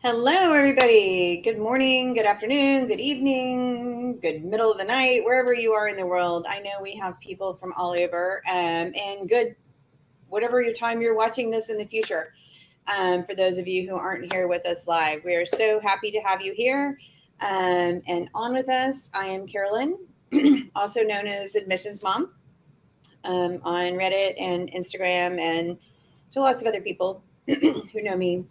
Hello, everybody. Good morning, good afternoon, good evening, good middle of the night, wherever you are in the world. I know we have people from all over, and good, whatever your time you're watching this in the future. For those of you who aren't here with us live, we are so happy to have you here. And on with us, I am Carolyn, also known as Admissions Mom, on Reddit and Instagram, and to lots of other people who know me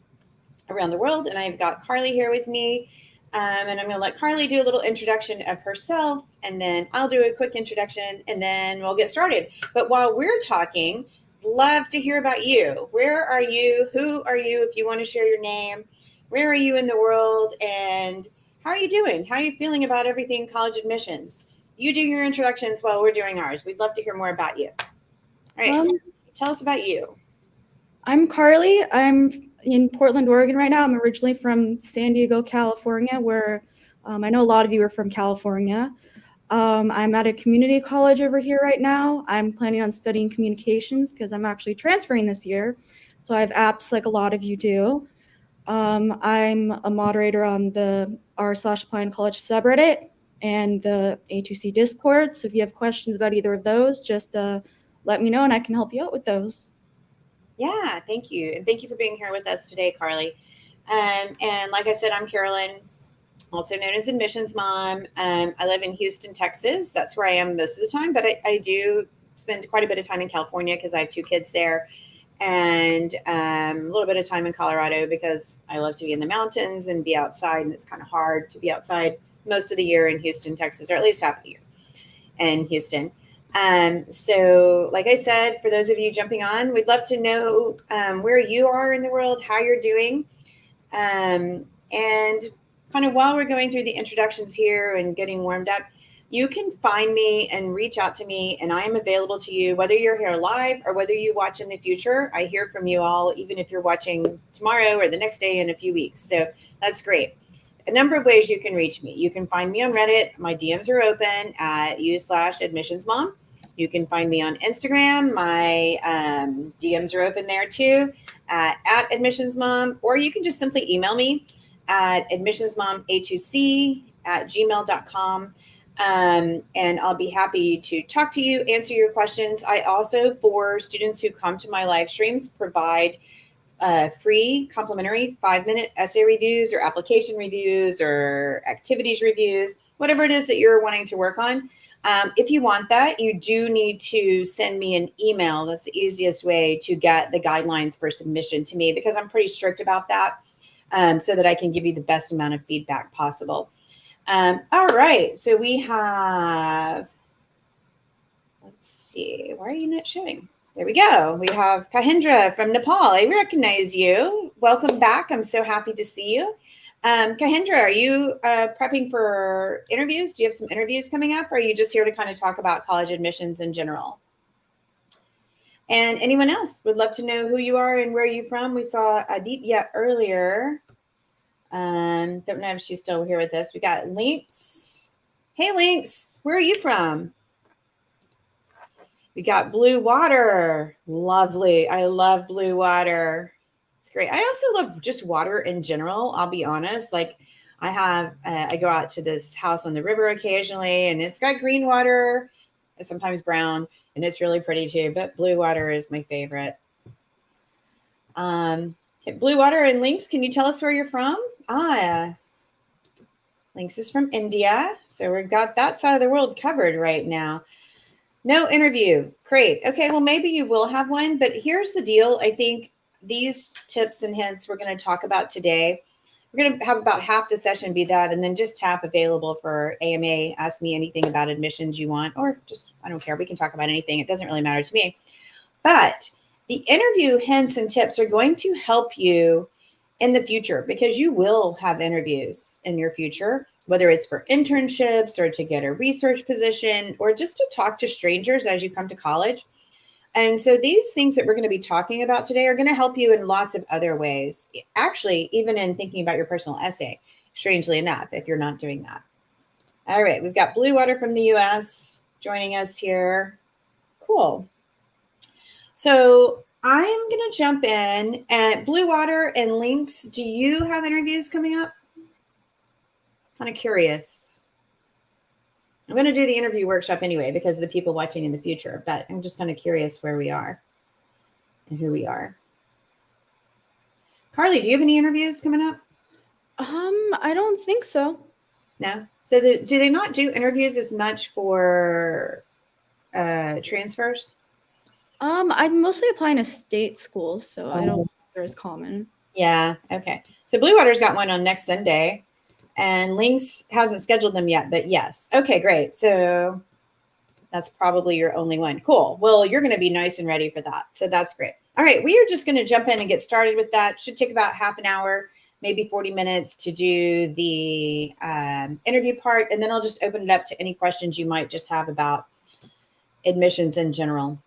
around the world. And I've got Carly here with me. And I'm going to let Carly do a little introduction of herself, and then I'll do a quick introduction, and then we'll get started. But while we're talking, love to hear about you. Where are you? Who are you? If you want to share your name, where are you in the world? And how are you doing? How are you feeling about everything college admissions? You do your introductions while we're doing ours. We'd love to hear more about you. All right, tell us about you. I'm Carly. I'm in Portland, Oregon right now. I'm originally from San Diego, California, where I know a lot of you are from California. I'm at a community college over here right now. I'm planning on studying communications because I'm actually transferring this year. So I have apps like a lot of you do. I'm a moderator on the r/applying college subreddit and the A2C Discord. So if you have questions about either of those, just let me know and I can help you out with those. Yeah, thank you. And thank you for being here with us today, Carly. And like I said, I'm Carolyn, also known as Admissions Mom. I live in Houston, Texas. That's where I am most of the time, but I do spend quite a bit of time in California because I have two kids there, and a little bit of time in Colorado because I love to be in the mountains and be outside, and it's kind of hard to be outside most of the year in Houston, Texas, or at least half of the year in Houston. So, like I said, for those of you jumping on, we'd love to know where you are in the world, how you're doing, and kind of while we're going through the introductions here and getting warmed up, you can find me and reach out to me, and I am available to you whether you're here live or whether you watch in the future. I hear from you all, even if you're watching tomorrow or the next day in a few weeks. So that's great. A number of ways you can reach me. You can find me on Reddit. My DMs are open at u/admissionsmom. You can find me on Instagram. My DMs are open there too at admissionsmom, or you can just simply email me at admissionsmoma2c@gmail.com. And I'll be happy to talk to you, answer your questions. I also, for students who come to my live streams, provide free complimentary 5-minute essay reviews or application reviews or activities reviews, whatever it is that you're wanting to work on. If you want that, you do need to send me an email. That's the easiest way to get the guidelines for submission to me, because I'm pretty strict about that, so that I can give you the best amount of feedback possible. All right, so we have, let's see, why are you not showing? There we go. We have Kahindra from Nepal. I recognize you. Welcome back. I'm so happy to see you. Kahindra, are you prepping for interviews? Do you have some interviews coming up, or are you just here to kind of talk about college admissions in general? And anyone else would love to know who you are and where you're from. We saw Aditya earlier. Don't know if she's still here with us. We got Lynx. Hey, Lynx, where are you from? We got Blue Water. Lovely. I love blue water. It's great. I also love just water in general. I'll be honest. Like, I go out to this house on the river occasionally, and it's got green water, and sometimes brown, and it's really pretty too. But blue water is my favorite. Blue Water and Lynx, can you tell us where you're from? Lynx is from India, so we've got that side of the world covered right now. No interview. Great. Okay, well, maybe you will have one, but here's the deal. I think these tips and hints we're going to talk about today, we're going to have about half the session be that, and then just half available for AMA. Ask me anything about admissions you want, or just, I don't care. We can talk about anything. It doesn't really matter to me. But the interview hints and tips are going to help you in the future, because you will have interviews in your future, whether it's for internships or to get a research position or just to talk to strangers as you come to college. And so these things that we're going to be talking about today are going to help you in lots of other ways, actually, even in thinking about your personal essay, strangely enough, if you're not doing that. All right, we've got Blue Water from the US joining us here. Cool. So I'm going to jump in at Blue Water and Links. Do you have interviews coming up? Kind of curious. I'm going to do the interview workshop anyway because of the people watching in the future, but I'm just kind of curious where we are and who we are. Carly, do you have any interviews coming up? I don't think so. No. So do they not do interviews as much for transfers? I'm mostly applying to state schools, so I don't think they're as common. Yeah. Okay. So Blue Water's got one on next Sunday, and Links hasn't scheduled them yet, but yes. Okay, great. So that's probably your only one. Cool. Well, you're going to be nice and ready for that. So that's great. All right. We are just going to jump in and get started with that. Should take about half an hour, maybe 40 minutes to do the interview part. And then I'll just open it up to any questions you might just have about admissions in general.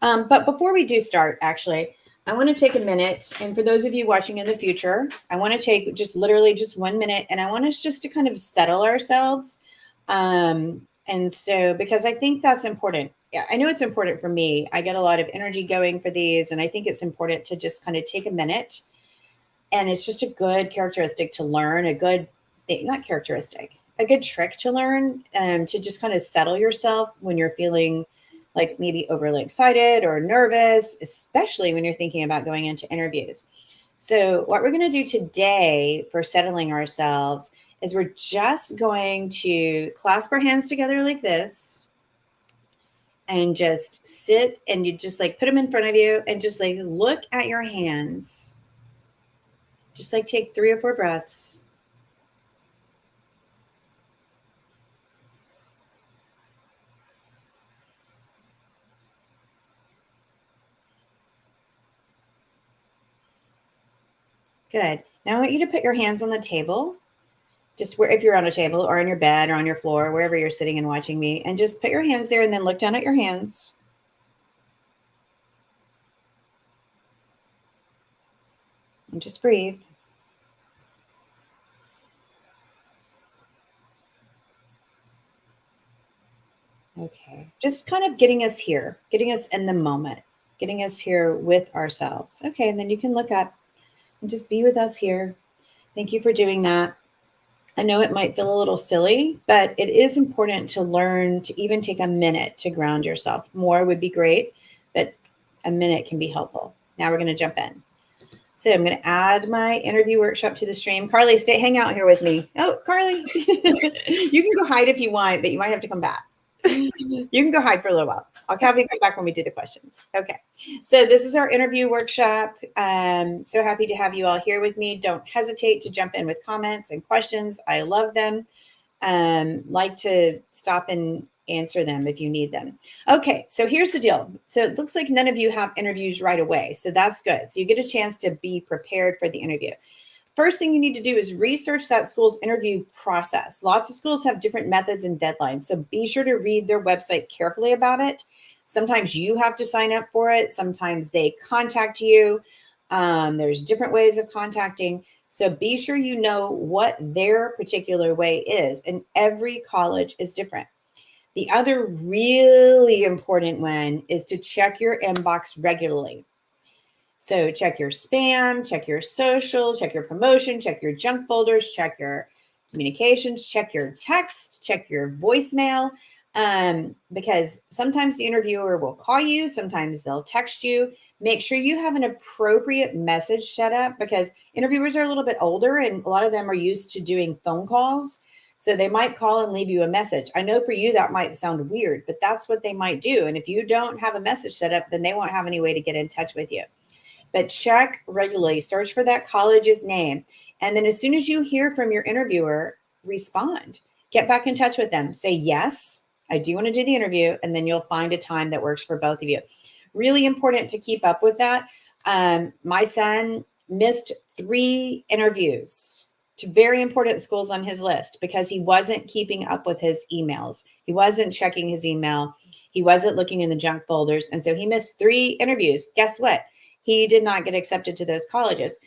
But before we do start, actually, I want to take a minute. And for those of you watching in the future, I want to take just literally just 1 minute. And I want us just to kind of settle ourselves. And so, because I think that's important. Yeah, I know it's important for me. I get a lot of energy going for these. And I think it's important to just kind of take a minute. And it's just a good characteristic to learn, a good thing, not characteristic, a good trick to learn, to just kind of settle yourself when you're feeling like maybe overly excited or nervous, especially when you're thinking about going into interviews. So what we're going to do today for settling ourselves is we're just going to clasp our hands together like this and just sit, and you just like put them in front of you and just like look at your hands. Just like take 3 or 4 breaths. Good. Now I want you to put your hands on the table, just where, if you're on a table or on your bed or on your floor, wherever you're sitting and watching me, and just put your hands there and then look down at your hands. And just breathe. Okay. Just kind of getting us here, getting us in the moment, getting us here with ourselves. Okay. And then you can look up and just be with us here. Thank you for doing that. I know it might feel a little silly, but it is important to learn to even take a minute to ground yourself. More would be great, but a minute can be helpful. Now we're going to jump in. So I'm going to add my interview workshop to the stream. Carly, hang out here with me. Oh, Carly, you can go hide if you want, but you might have to come back. You can go hide for a little while. I'll have you come back when we do the questions. Okay. So this is our interview workshop. So happy to have you all here with me. Don't hesitate to jump in with comments and questions. I love them. Like to stop and answer them if you need them. Okay. So here's the deal. So it looks like none of you have interviews right away. So that's good. So you get a chance to be prepared for the interview. First thing you need to do is research that school's interview process. Lots of schools have different methods and deadlines, so be sure to read their website carefully about it. Sometimes you have to sign up for it. Sometimes they contact you. There's different ways of contacting. So be sure you know what their particular way is, and every college is different. The other really important one is to check your inbox regularly. So check your spam, check your social, check your promotion, check your junk folders, check your communications, check your text, check your voicemail, because sometimes the interviewer will call you, sometimes they'll text you. Make sure you have an appropriate message set up, because interviewers are a little bit older and a lot of them are used to doing phone calls. So they might call and leave you a message. I know for you that might sound weird, but that's what they might do. And if you don't have a message set up, then they won't have any way to get in touch with you. But check regularly, search for that college's name. And then as soon as you hear from your interviewer, respond. Get back in touch with them. Say, yes, I do want to do the interview. And then you'll find a time that works for both of you. Really important to keep up with that. My son missed 3 interviews to very important schools on his list because he wasn't keeping up with his emails. He wasn't checking his email. He wasn't looking in the junk folders. And so he missed 3 interviews. Guess what? He did not get accepted to those colleges.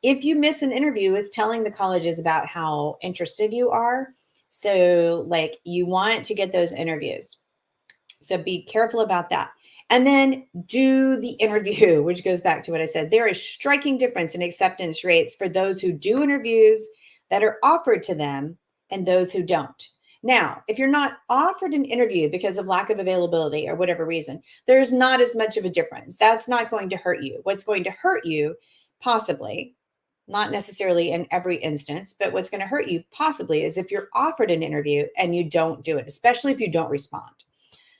If you miss an interview, it's telling the colleges about how interested you are. So like you want to get those interviews. So be careful about that. And then do the interview, which goes back to what I said. There is striking difference in acceptance rates for those who do interviews that are offered to them and those who don't. Now, if you're not offered an interview because of lack of availability or whatever reason, there's not as much of a difference. That's not going to hurt you. What's going to hurt you, possibly, not necessarily in every instance, but what's going to hurt you possibly is if you're offered an interview and you don't do it, especially if you don't respond.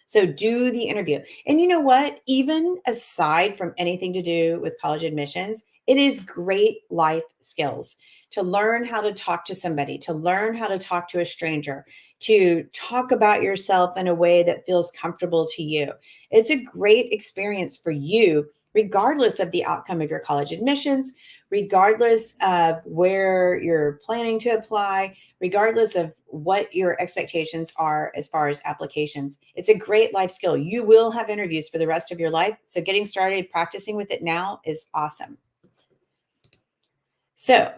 So do the interview. And you know what? Even aside from anything to do with college admissions, it is great life skills to learn how to talk to somebody, to learn how to talk to a stranger, to talk about yourself in a way that feels comfortable to you. It's a great experience for you, regardless of the outcome of your college admissions, regardless of where you're planning to apply, regardless of what your expectations are as far as applications. It's a great life skill. You will have interviews for the rest of your life. So getting started practicing with it now is awesome. So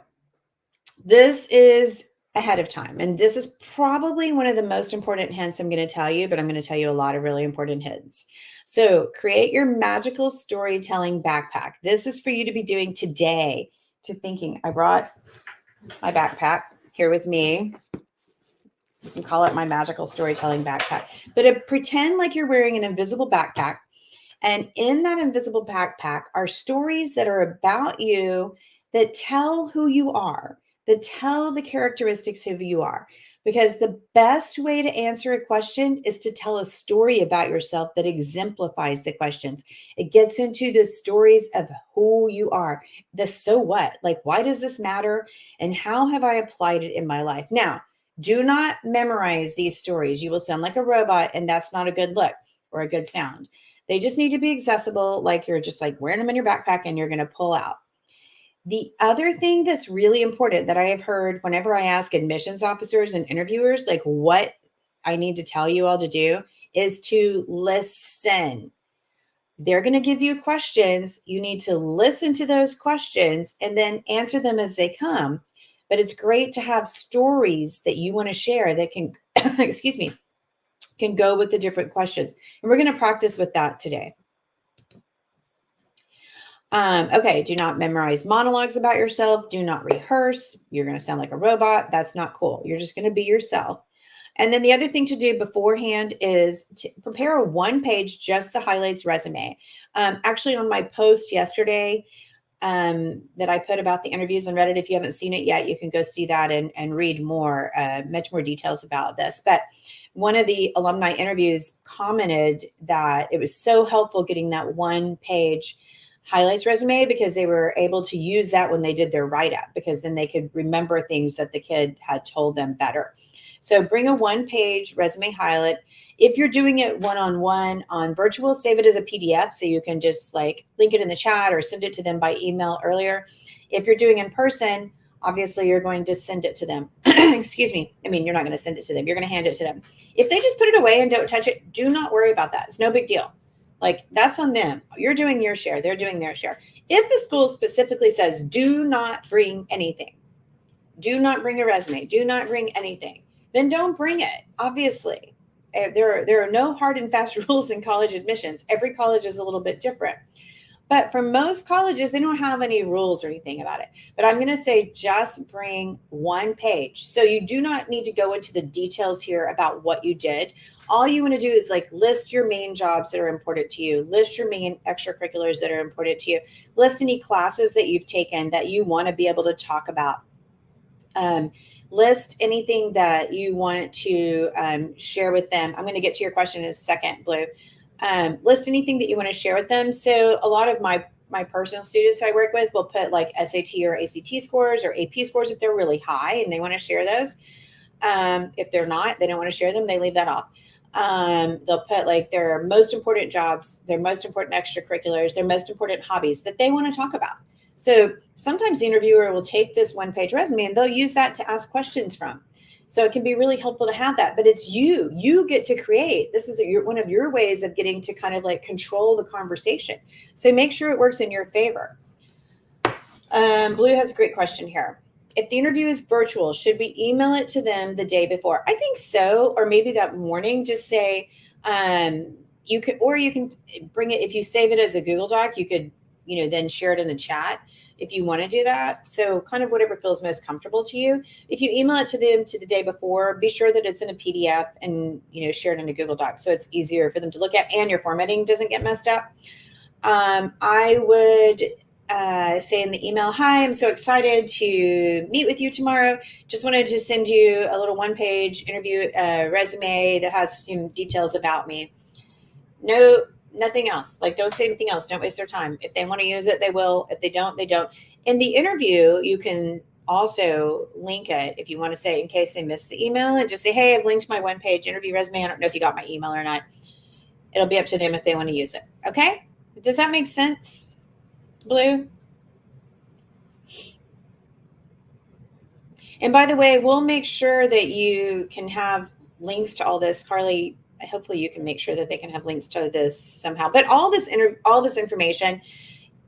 this is ahead of time. And this is probably one of the most important hints I'm going to tell you, but I'm going to tell you a lot of really important hints. So create your magical storytelling backpack. This is for you to be doing today. To thinking, I brought my backpack here with me. You can call it my magical storytelling backpack. But pretend like you're wearing an invisible backpack. And in that invisible backpack are stories that are about you that tell who you are, that tell the characteristics of who you are. Because the best way to answer a question is to tell a story about yourself that exemplifies the questions. It gets into the stories of who you are, the so what, like why does this matter and how have I applied it in my life? Now, do not memorize these stories. You will sound like a robot, and that's not a good look or a good sound. They just need to be accessible, like you're just like wearing them in your backpack and you're going to pull out. The other thing that's really important that I have heard whenever I ask admissions officers and interviewers, like what I need to tell you all to do, is to listen. They're going to give you questions. You need to listen to those questions and then answer them as they come. But it's great to have stories that you want to share that can, excuse me, can go with the different questions. And we're going to practice with that today. Okay, do not memorize monologues about yourself. Do not rehearse. You're going to sound like a robot. That's not cool. You're just going to be yourself. And then the other thing to do beforehand is to prepare a one-page, just the highlights resume. Actually, on my post yesterday that I put about the interviews on Reddit, if you haven't seen it yet, you can go see that and read more, much more details about this. But one of the alumni interviews commented that it was so helpful getting that one-page highlights resume because they were able to use that when they did their write-up, because then they could remember things that the kid had told them better. So bring a one-page resume highlight. If you're doing it one-on-one on virtual, save it as a PDF so you can just like link it in the chat or send it to them by email earlier. If you're doing in person, obviously you're going to send it to them. Excuse me. I mean, you're not going to send it to them. You're going to hand it to them. If they just put it away and don't touch it, do not worry about that. It's no big deal. Like that's on them. You're doing your share. They're doing their share. If the school specifically says, do not bring anything, do not bring a resume, do not bring anything, then don't bring it. Obviously, there are no hard and fast rules in college admissions. Every college is a little bit different. But for most colleges, they don't have any rules or anything about it. But I'm going to say just bring one page. So you do not need to go into the details here about what you did. All you want to do is like list your main jobs that are important to you, list your main extracurriculars that are important to you, list any classes that you've taken that you want to be able to talk about. List anything that you want to share with them. I'm going to get to your question in a second, Blue. List anything that you want to share with them. So a lot of my personal students I work with will put like SAT or ACT scores or AP scores if they're really high and they want to share those. If they're not, they don't want to share them, they leave that off. They'll put like their most important jobs, their most important extracurriculars, their most important hobbies that they want to talk about. So sometimes the interviewer will take this one-page resume and they'll use that to ask questions from. So it can be really helpful to have that, but it's you get to create. This is one of your ways of getting to kind of like control the conversation. So make sure it works in your favor. Blue has a great question here. If the interview is virtual, should we email it to them the day before? I think so, or maybe that morning, just say, you could, or you can bring it, if you save it as a Google Doc, you could, then share it in the chat if you want to do that. So kind of whatever feels most comfortable to you. If you email it to them to the day before, be sure that it's in a PDF and, share it in a Google Doc so it's easier for them to look at and your formatting doesn't get messed up. I would say in the email, hi, I'm so excited to meet with you tomorrow. Just wanted to send you a little one-page interview resume that has some details about me. No, nothing else. Like, don't say anything else. Don't waste their time. If they want to use it, they will. If they don't, they don't. In the interview, you can also link it if you want to say, in case they missed the email, and just say, hey, I've linked my one-page interview resume. I don't know if you got my email or not. It'll be up to them if they want to use it. Okay? Does that make sense, Blue? And by the way, we'll make sure that you can have links to all this. Carly, hopefully you can make sure that they can have links to this somehow. But all this information,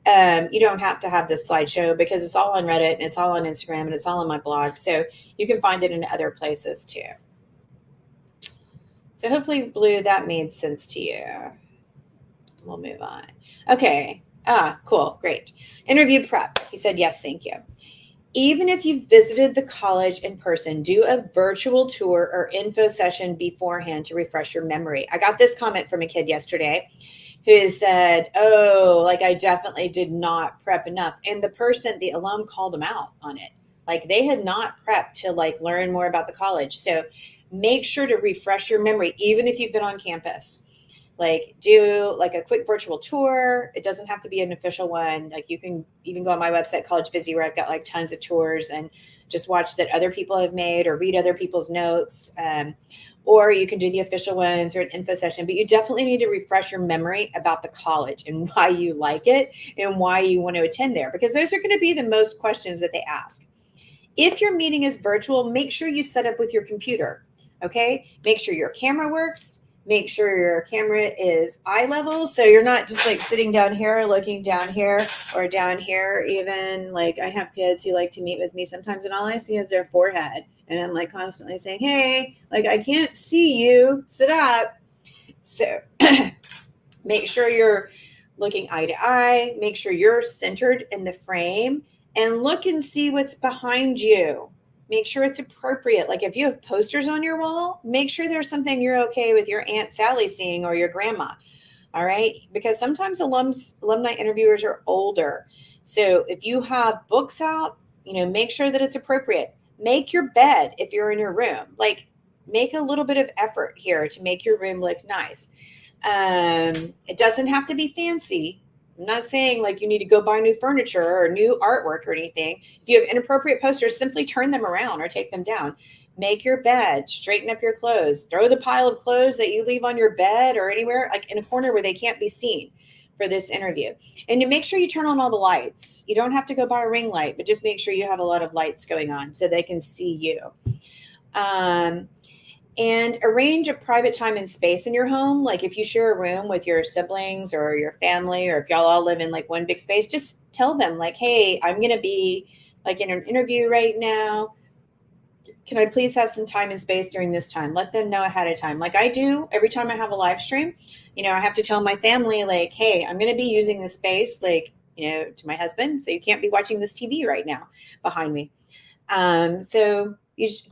you don't have to have this slideshow because it's all on Reddit and it's all on Instagram and it's all on my blog. So you can find it in other places too. So hopefully, Blue, that made sense to you. We'll move on. Okay. Cool. Great. Interview prep. He said, yes, thank you. Even if you've visited the college in person, do a virtual tour or info session beforehand to refresh your memory. I got this comment from a kid yesterday who said, oh, like I definitely did not prep enough. And the alum called him out on it. Like they had not prepped to like learn more about the college. So make sure to refresh your memory, even if you've been on campus. Like do like a quick virtual tour. It doesn't have to be an official one. Like you can even go on my website, College Busy, where I've got like tons of tours and just watch that other people have made or read other people's notes. Or you can do the official ones or an info session, but you definitely need to refresh your memory about the college and why you like it and why you want to attend there, because those are going to be the most questions that they ask. If your meeting is virtual, make sure you set up with your computer. Okay. Make sure your camera works. Make sure your camera is eye level. So you're not just like sitting down here, looking down here or down here. Even like I have kids who like to meet with me sometimes and all I see is their forehead. And I'm like constantly saying, hey, like I can't see you, sit up. So make sure you're looking eye to eye, make sure you're centered in the frame and look and see what's behind you. Make sure it's appropriate. Like if you have posters on your wall, make sure there's something you're okay with your Aunt Sally seeing or your grandma. All right. Because sometimes alumni interviewers are older. So if you have books out, make sure that it's appropriate. Make your bed if you're in your room. Like make a little bit of effort here to make your room look nice. It doesn't have to be fancy. I'm not saying like you need to go buy new furniture or new artwork or anything. If you have inappropriate posters, simply turn them around or take them down. Make your bed, straighten up your clothes, throw the pile of clothes that you leave on your bed or anywhere like in a corner where they can't be seen for this interview. And you make sure you turn on all the lights. You don't have to go buy a ring light, but just make sure you have a lot of lights going on so they can see you. And arrange a private time and space in your home. Like if you share a room with your siblings or your family, or if y'all all live in like one big space, just tell them like, hey, I'm going to be like in an interview right now. Can I please have some time and space during this time? Let them know ahead of time. Like I do every time I have a live stream, I have to tell my family like, hey, I'm going to be using this space, like, to my husband. So you can't be watching this TV right now behind me. So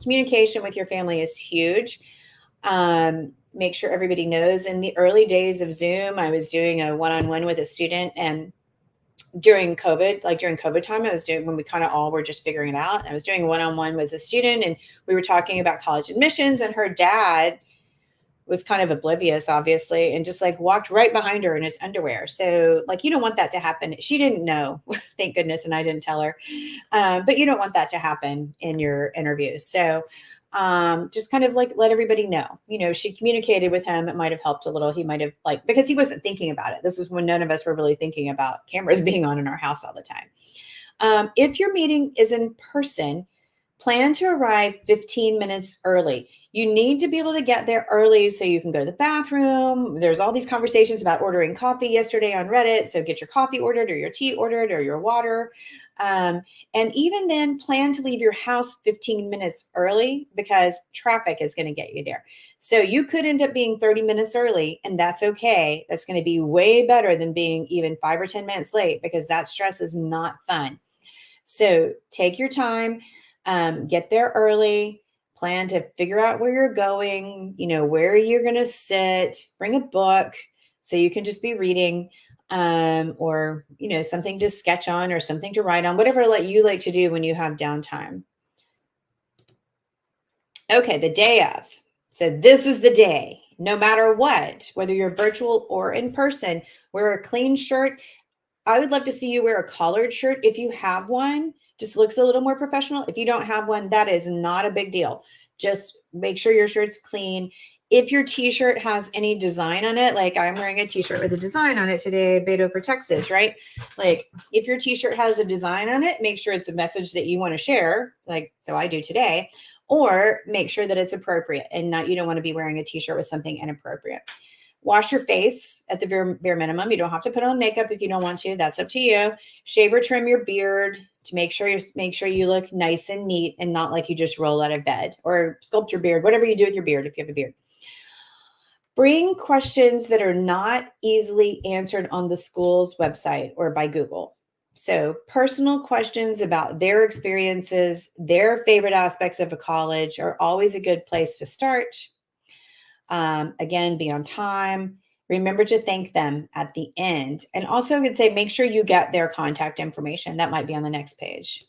communication with your family is huge. Make sure everybody knows. In the early days of Zoom, I was doing a one-on-one with a student, and during COVID time, I was doing when we kind of all were just figuring it out. I was doing a one-on-one with a student, and we were talking about college admissions, and her dad was kind of oblivious, obviously, and just like walked right behind her in his underwear. So like, you don't want that to happen. She didn't know, thank goodness. And I didn't tell her, but you don't want that to happen in your interviews. So just kind of like let everybody know, she communicated with him. It might've helped a little. He might've because he wasn't thinking about it. This was when none of us were really thinking about cameras being on in our house all the time. If your meeting is in person, plan to arrive 15 minutes early. You need to be able to get there early so you can go to the bathroom. There's all these conversations about ordering coffee yesterday on Reddit. So get your coffee ordered or your tea ordered or your water. And even then, plan to leave your house 15 minutes early because traffic is going to get you there. So you could end up being 30 minutes early, and that's okay. That's going to be way better than being even 5 or 10 minutes late, because that stress is not fun. So take your time, get there early, plan to figure out where you're going, where you're going to sit, bring a book so you can just be reading, or, something to sketch on or something to write on, whatever you like to do when you have downtime. Okay, the day of. So this is the day, no matter what, whether you're virtual or in person, wear a clean shirt. I would love to see you wear a collared shirt. If you have one, just looks a little more professional. If you don't have one, that is not a big deal. Just make sure your shirt's clean. If your t-shirt has any design on it, like I'm wearing a t-shirt with a design on it today, Beto for Texas, right? Like if your t-shirt has a design on it, make sure it's a message that you want to share, like so I do today, or make sure that it's appropriate and you don't want to be wearing a t-shirt with something inappropriate. Wash your face at the bare minimum. You don't have to put on makeup if you don't want to. That's up to you. Shave or trim your beard to make sure you look nice and neat and not like you just roll out of bed, or sculpt your beard, whatever you do with your beard if you have a beard. Bring questions that are not easily answered on the school's website or by Google. So personal questions about their experiences, their favorite aspects of a college are always a good place to start. Again, be on time. Remember to thank them at the end. And also I could say, make sure you get their contact information. That might be on the next page.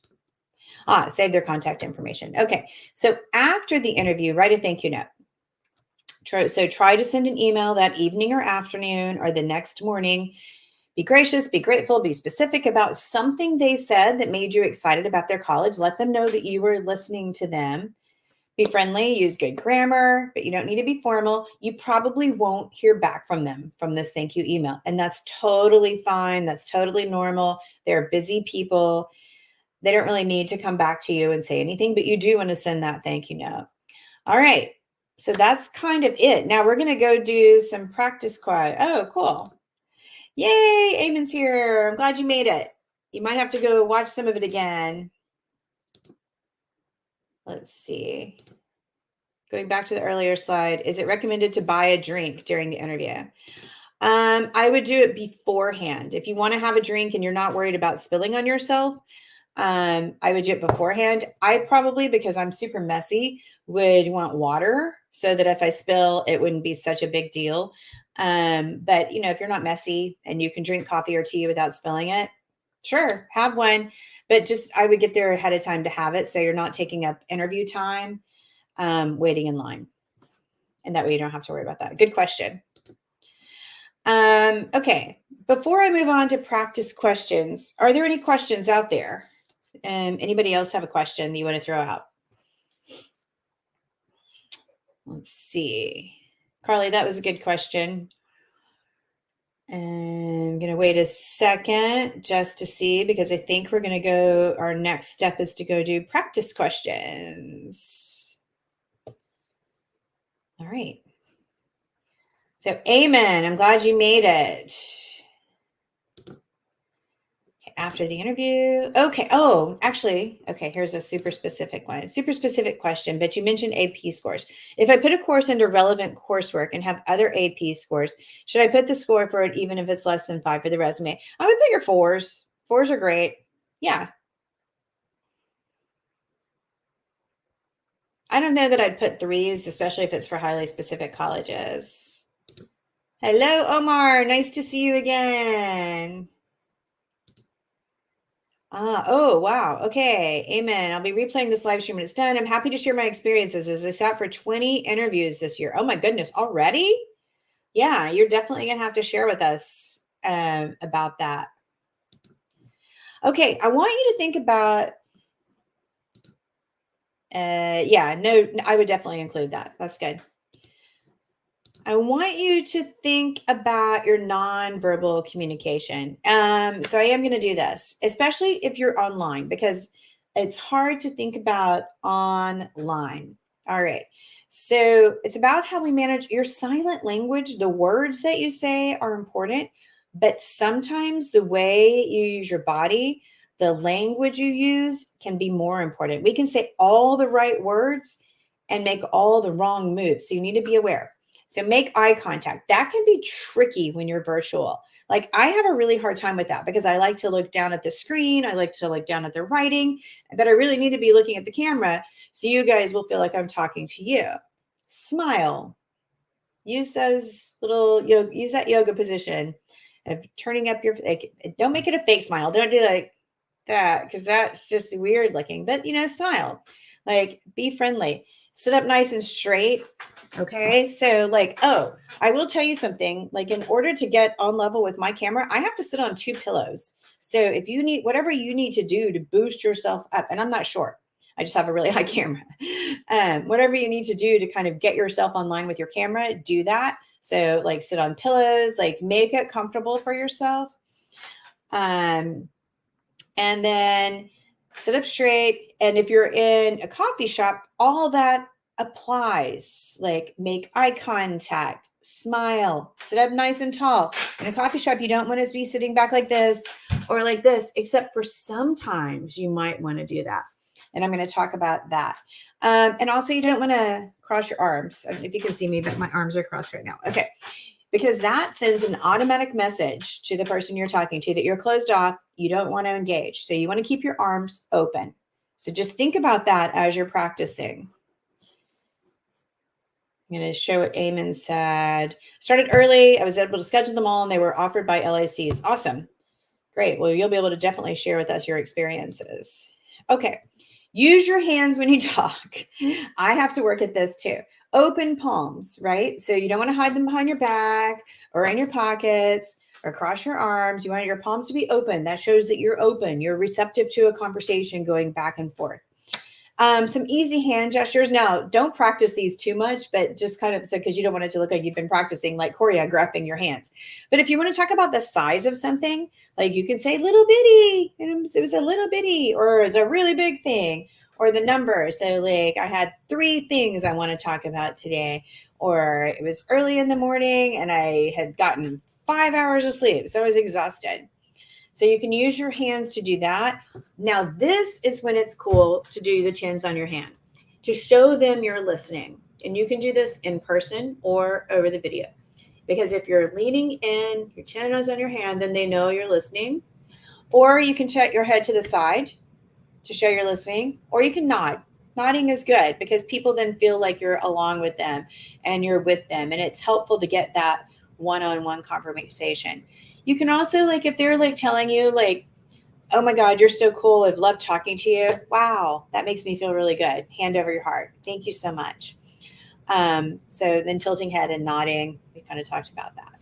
Save their contact information. Okay. So after the interview, write a thank you note. Try to send an email that evening or afternoon or the next morning. Be gracious, be grateful, be specific about something they said that made you excited about their college. Let them know that you were listening to them. Be friendly, use good grammar, but you don't need to be formal. You probably won't hear back from them from this thank you email. And that's totally fine. That's totally normal. They're busy people. They don't really need to come back to you and say anything, but you do want to send that thank you note. All right. So that's kind of it. Now we're going to go do some practice quiz. Oh, cool. Yay. Eamon's here. I'm glad you made it. You might have to go watch some of it again. Let's see. Going back to the earlier slide, is it recommended to buy a drink during the interview? I would do it beforehand. If you want to have a drink and you're not worried about spilling on yourself, I would do it beforehand. I probably, because I'm super messy, would want water so that if I spill, it wouldn't be such a big deal. But if you're not messy and you can drink coffee or tea without spilling it, sure, have one. But I would get there ahead of time to have it so you're not taking up interview time waiting in line. And that way you don't have to worry about that. Good question. Okay, before I move on to practice questions, are there any questions out there? Anybody else have a question that you want to throw out? Let's see. Carly, that was a good question. And I'm going to wait a second just to see, because I think we're going to go, our next step is to go do practice questions. All right. So, Amen, I'm glad you made it. After the interview. Okay. Oh, actually, okay, here's a super specific one. Super specific question, but you mentioned AP scores. If I put a course under relevant coursework and have other AP scores, should I put the score for it even if it's less than 5 for the resume? I would put your 4s. 4s are great. Yeah. I don't know that I'd put 3s, especially if it's for highly specific colleges. Hello, Omar. Nice to see you again. Oh, wow. Okay. Amen. I'll be replaying this live stream when it's done. I'm happy to share my experiences as I sat for 20 interviews this year. Oh my goodness. Already? Yeah, you're definitely going to have to share with us about that. Okay. I want you to think about, I would definitely include that. That's good. I want you to think about your nonverbal communication. So I am going to do this, especially if you're online, because it's hard to think about online. All right. So it's about how we manage your silent language. The words that you say are important, but sometimes the way you use your body, the language you use can be more important. We can say all the right words and make all the wrong moves. So you need to be aware. So make eye contact. That can be tricky when you're virtual. Like I have a really hard time with that because I like to look down at the screen. I like to look down at the writing, but I really need to be looking at the camera so you guys will feel like I'm talking to you. Smile. Use those little use that yoga position of turning up your like. Don't make it a fake smile. Don't do like that because that's just weird looking. But smile. Like be friendly. Sit up nice and straight. Okay. So like, oh, I will tell you something. Like in order to get on level with my camera, I have to sit on 2 pillows. So if you need whatever you need to do to boost yourself up, and I'm not short. I just have a really high camera. Whatever you need to do to kind of get yourself online with your camera, do that. So like sit on pillows, like make it comfortable for yourself. And then sit up straight. And if you're in a coffee shop, all that applies. Like make eye contact, smile, sit up nice and tall. In a coffee shop, you don't want to be sitting back like this or like this, except for sometimes you might want to do that. And I'm going to talk about that. And also, you don't want to cross your arms. If you can see me, but my arms are crossed right now. Okay. Because that sends an automatic message to the person you're talking to that you're closed off. You don't want to engage. So you want to keep your arms open. So just think about that as you're practicing. I'm going to show what Eamon said. Started early. I was able to schedule them all and they were offered by LACs. Awesome. Great. Well, you'll be able to definitely share with us your experiences. Okay. Use your hands when you talk. I have to work at this too. Open palms, right? So you don't want to hide them behind your back or in your pockets or across your arms. You want your palms to be open. That shows that you're open. You're receptive to a conversation going back and forth. Some easy hand gestures. Now, don't practice these too much, but just kind of so because you don't want it to look like you've been practicing like choreographing your hands. But if you want to talk about the size of something, like you can say little bitty, it was a little bitty, or it's a really big thing, or the number. So like I had 3 things I want to talk about today, or it was early in the morning and I had gotten 5 hours of sleep, so I was exhausted. So you can use your hands to do that. Now, this is when it's cool to do the chins on your hand, to show them you're listening. And you can do this in person or over the video. Because if you're leaning in, your chin is on your hand, then they know you're listening. Or you can tilt your head to the side to show you're listening. Or you can nod. Nodding is good because people then feel like you're along with them and you're with them. And it's helpful to get that one-on-one conversation. You can also, like, if they're like telling you like, oh my God, you're so cool. I've loved talking to you. Wow. That makes me feel really good. Hand over your heart. Thank you so much. So then tilting head and nodding, we kind of talked about that.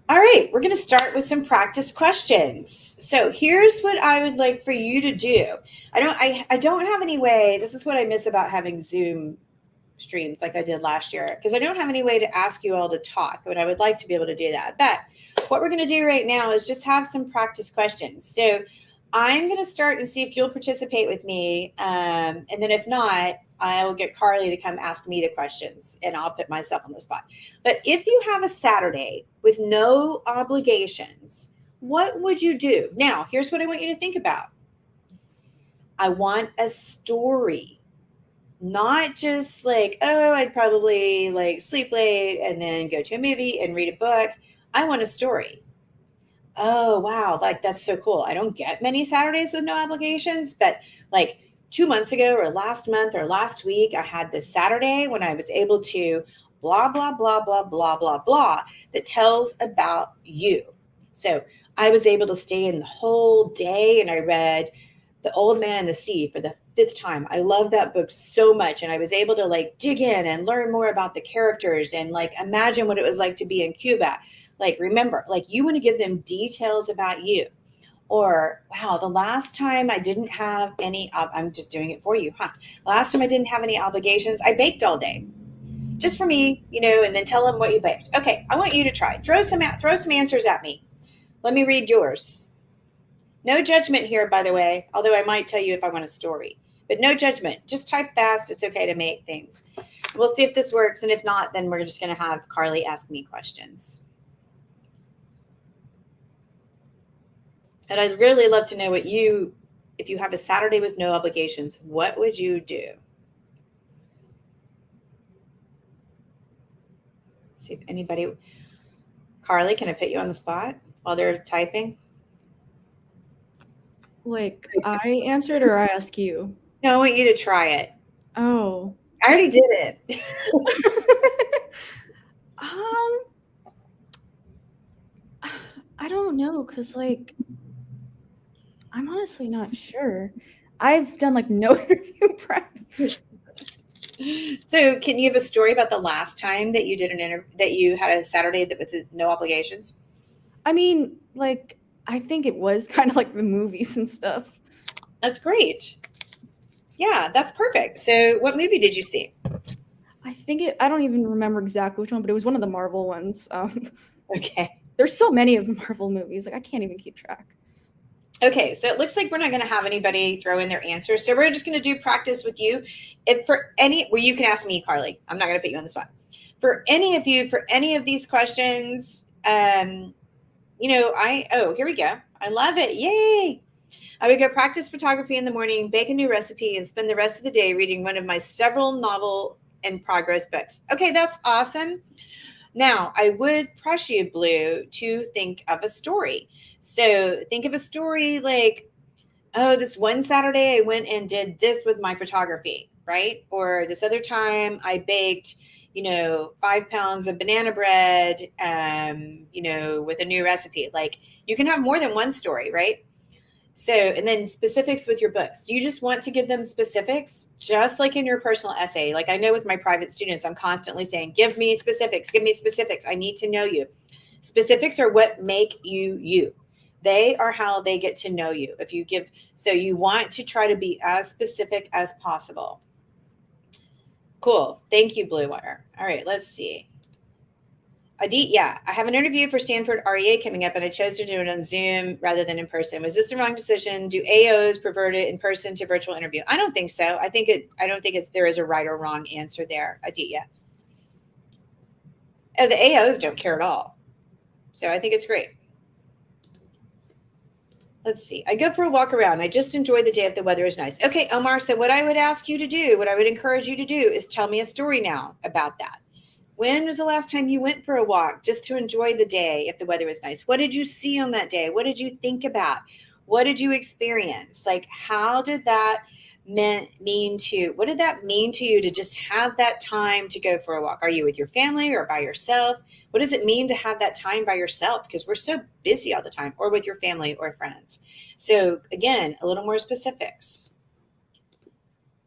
All right, we're going to start with some practice questions. So here's what I would like for you to do. I don't have any way. This is what I miss about having Zoom streams like I did last year, because I don't have any way to ask you all to talk, but I would like to be able to do that. But what we're going to do right now is just have some practice questions. So I'm going to start and see if you'll participate with me. And then if not, I will get Carly to come ask me the questions and I'll put myself on the spot. But if you have a Saturday with no obligations, what would you do? Now, here's what I want you to think about. I want a story. Not just like, oh, I'd probably like sleep late and then go to a movie and read a book. I want a story. Oh, wow. Like, that's so cool. I don't get many Saturdays with no obligations, but like 2 months ago or last month or last week, I had this Saturday when I was able to blah, blah, blah, blah, blah, blah, blah, that tells about you. So I was able to stay in the whole day and I read The Old Man and the Sea for the 5th time. I love that book so much. And I was able to like dig in and learn more about the characters and like imagine what it was like to be in Cuba. Like, remember, like you want to give them details about you. Or, wow, the last time I didn't have any, I'm just doing it for you, huh? Last time I didn't have any obligations, I baked all day. Just for me, and then tell them what you baked. Okay, I want you to try. Throw some answers at me. Let me read yours. No judgment here, by the way, although I might tell you if I want a story. but no judgment. Just type fast. It's okay to make things. We'll see if this works. And if not, then we're just going to have Carly ask me questions. And I'd really love to know if you have a Saturday with no obligations, what would you do? Let's see if anybody, Carly, can I put you on the spot while they're typing? Like, I answer it or I ask you? No, I want you to try it. Oh. I already did it. I don't know, because, like, I'm honestly not sure. I've done, like, no interview prep. So can you have a story about the last time that you did that you had a Saturday that with no obligations? I mean, like, I think it was kind of like the movies and stuff. That's great. Yeah, that's perfect. So what movie did you see? I don't even remember exactly which one, but it was one of the Marvel ones. Okay. There's so many of the Marvel movies, like I can't even keep track. Okay, so it looks like we're not going to have anybody throw in their answers. So we're just going to do practice with you. You can ask me, Carly. I'm not going to put you on the spot. For any of you, for any of these questions, here we go. I love it. Yay. I would go practice photography in the morning, bake a new recipe, and spend the rest of the day reading one of my several novel in progress books. Okay, that's awesome. Now, I would press you, Blue, to think of a story. So think of a story like, oh, this one Saturday I went and did this with my photography, right? Or this other time I baked, 5 pounds of banana bread, with a new recipe. Like you can have more than one story, right? So, and then specifics with your books. Do you just want to give them specifics, just like in your personal essay? Like I know with my private students, I'm constantly saying, give me specifics, give me specifics. I need to know you. Specifics are what make you you. They are how they get to know you. So you want to try to be as specific as possible. Cool. Thank you, Blue Water. All right, let's see. Adit, yeah, I have an interview for Stanford REA coming up, and I chose to do it on Zoom rather than in person. Was this the wrong decision? Do AOs prefer to in person to virtual interview? I don't think so. I don't think there is a right or wrong answer there, Adit. Yeah. Oh, the AOs don't care at all. So I think it's great. Let's see. I go for a walk around. I just enjoy the day if the weather is nice. Okay, Omar. So what I would ask you to do, what I would encourage you to do is tell me a story now about that. When was the last time you went for a walk just to enjoy the day if the weather was nice? What did you see on that day? What did you think about? What did you experience? Like, how did that mean to you to just have that time to go for a walk? Are you with your family or by yourself? What does it mean to have that time by yourself? Because we're so busy all the time, or with your family or friends. So again, a little more specifics.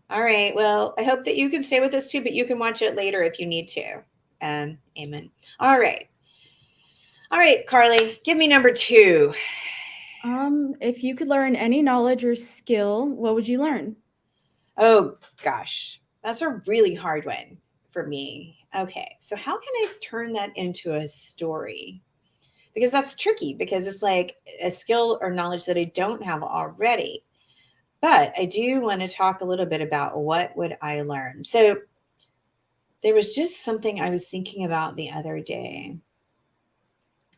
All right. Well, I hope that you can stay with us too, but you can watch it later if you need to. Amen. All right. All right, Carly, give me number 2. If you could learn any knowledge or skill, what would you learn? Oh, gosh. That's a really hard one for me. Okay. So how can I turn that into a story? Because that's tricky because it's like a skill or knowledge that I don't have already. But I do want to talk a little bit about what would I learn. So there was just something I was thinking about the other day.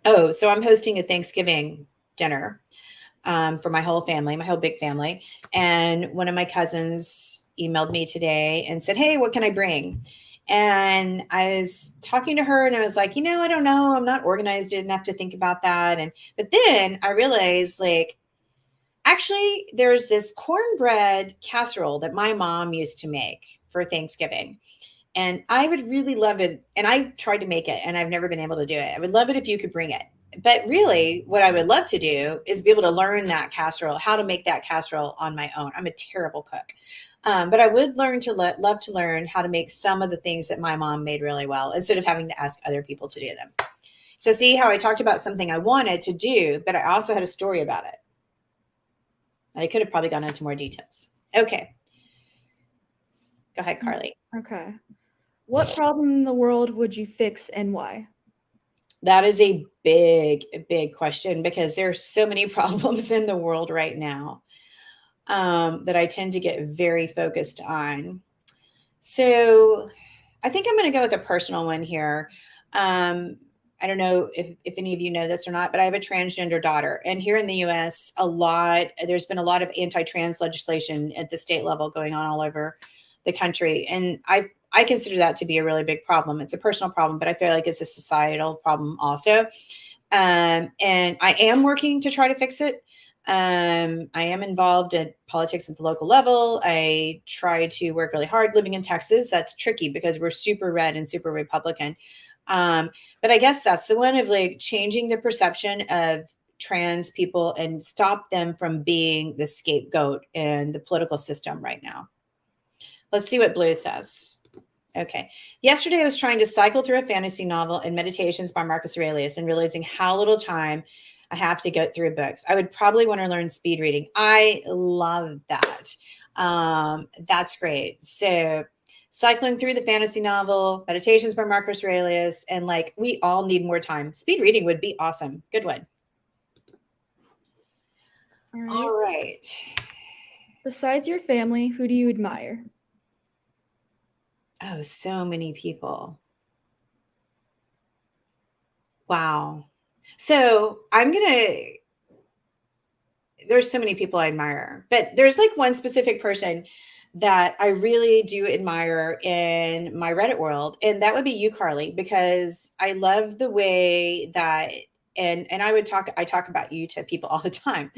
Oh, so I'm hosting a Thanksgiving dinner for my whole family, my whole big family. And one of my cousins emailed me today and said, hey, what can I bring? And I was talking to her and I was like, I don't know. I'm not organized enough to think about that. But then I realized actually there's this cornbread casserole that my mom used to make for Thanksgiving. And I would really love it. And I tried to make it and I've never been able to do it. I would love it if you could bring it. But really, what I would love to do is be able to learn that casserole, how to make that casserole on my own. I'm a terrible cook. But I would love to learn how to make some of the things that my mom made really well instead of having to ask other people to do them. So see how I talked about something I wanted to do, but I also had a story about it. I could have probably gone into more details. Okay. Go ahead, Carly. Okay. What problem in the world would you fix and why? That is a big, big question because there are so many problems in the world right now. that I tend to get very focused on. So I think I'm going to go with a personal one here. I don't know if any of you know this or not, but I have a transgender daughter. And here in the US, there's been a lot of anti-trans legislation at the state level going on all over the country. And I consider that to be a really big problem. It's a personal problem, but I feel like it's a societal problem also. And I am working to try to fix it. I am involved in politics at the local level. I try to work really hard living in Texas. That's tricky because we're super red and super Republican. But I guess that's the one of like changing the perception of trans people and stop them from being the scapegoat in the political system right now. Let's see what Blue says. Okay. Yesterday, I was trying to cycle through a fantasy novel and Meditations by Marcus Aurelius and realizing how little time I have to get through books. I would probably want to learn speed reading. I love that. That's great. So, cycling through the fantasy novel, Meditations by Marcus Aurelius, and like we all need more time. Speed reading would be awesome. Good one. All right. Besides your family, who do you admire? Oh, so many people. Wow. So there's so many people I admire, but there's like one specific person that I really do admire in my Reddit world, and that would be you, Carly, because I love the way that and I talk about you to people all the time.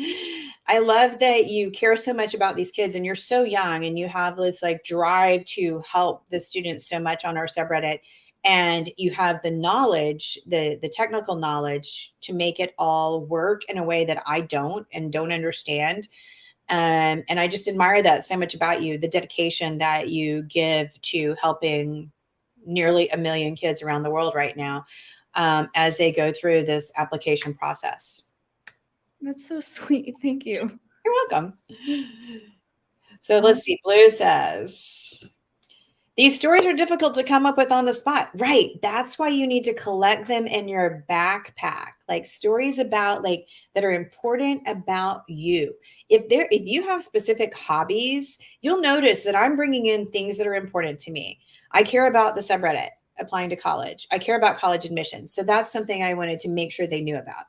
I love that you care so much about these kids and you're so young and you have this like drive to help the students so much on our subreddit, and you have the knowledge, the technical knowledge to make it all work in a way that I don't understand. And I just admire that so much about you, the dedication that you give to helping nearly 1 million kids around the world right now, as they go through this application process. That's so sweet. Thank you. You're welcome. So let's see. Blue says, these stories are difficult to come up with on the spot. Right. That's why you need to collect them in your backpack. Like stories about like that are important about you. If you have specific hobbies, you'll notice that I'm bringing in things that are important to me. I care about the subreddit, applying to college. I care about college admissions. So that's something I wanted to make sure they knew about.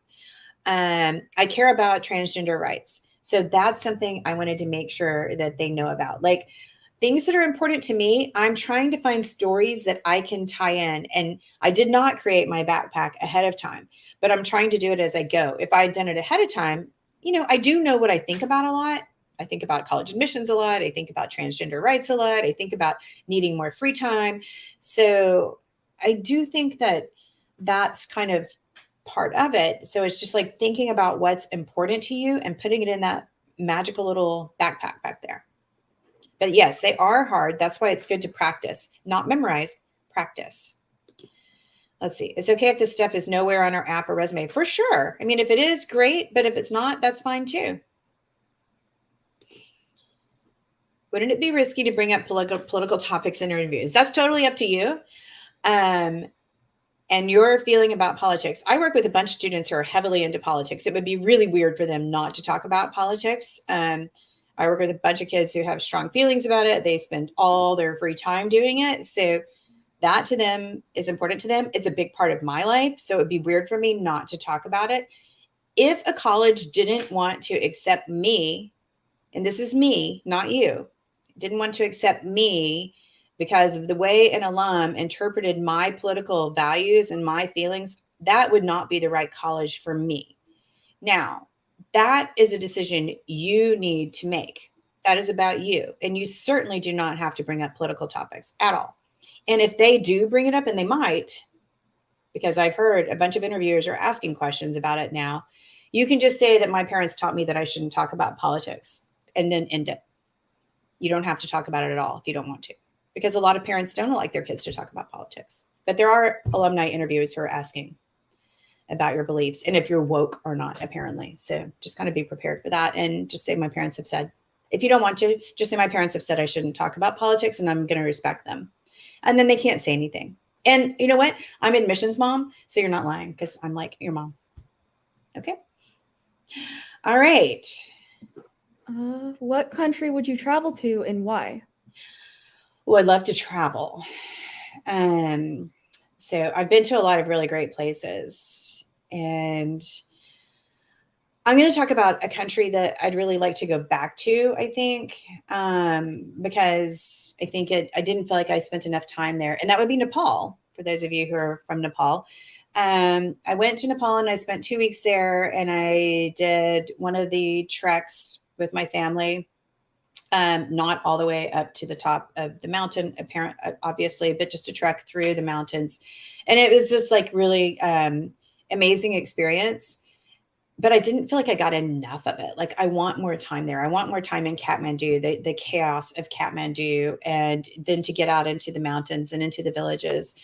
I care about transgender rights. So that's something I wanted to make sure that they know about. Like things that are important to me, I'm trying to find stories that I can tie in. And I did not create my backpack ahead of time, but I'm trying to do it as I go. If I had done it ahead of time, I do know what I think about a lot. I think about college admissions a lot. I think about transgender rights a lot. I think about needing more free time. So I do think that that's kind of part of it. So it's just like thinking about what's important to you and putting it in that magical little backpack back there. But yes, they are hard. That's why it's good to practice, not memorize, practice. Let's see. It's okay if this stuff is nowhere on our app or resume. For sure. I mean, if it is, great. But if it's not, that's fine too. Wouldn't it be risky to bring up political topics in interviews? That's totally up to you. And your feeling about politics. I work with a bunch of students who are heavily into politics. It would be really weird for them not to talk about politics. I work with a bunch of kids who have strong feelings about it. They spend all their free time doing it. So that to them is important to them. It's a big part of my life. So it'd be weird for me not to talk about it. If a college didn't want to accept me, and this is me, not you, didn't want to accept me because of the way an alum interpreted my political values and my feelings, that would not be the right college for me. Now, that is a decision you need to make. That is about you. And you certainly do not have to bring up political topics at all. And if they do bring it up, and they might, because I've heard a bunch of interviewers are asking questions about it now, you can just say that my parents taught me that I shouldn't talk about politics and then end it. You don't have to talk about it at all if you don't want to, because a lot of parents don't like their kids to talk about politics. But there are alumni interviewers who are asking about your beliefs and if you're woke or not, apparently. So just kind of be prepared for that and just say my parents have said. If you don't want to, just say my parents have said I shouldn't talk about politics and I'm going to respect them. And then they can't say anything. And you know what? I'm admissions mom, so you're not lying because I'm like your mom. Okay. All right. What country would you travel to and why? Well, I'd love to travel. So I've been to a lot of really great places, and I'm going to talk about a country that I'd really like to go back to, I think, because I think I didn't feel like I spent enough time there. And that would be Nepal, for those of you who are from Nepal. I went to Nepal and I spent 2 weeks there, and I did one of the treks with my family. Not all the way up to the top of the mountain, obviously, but just a trek through the mountains. And it was just like really amazing experience, but I didn't feel like I got enough of it. Like, I want more time there. I want more time in Kathmandu, the chaos of Kathmandu, and then to get out into the mountains and into the villages,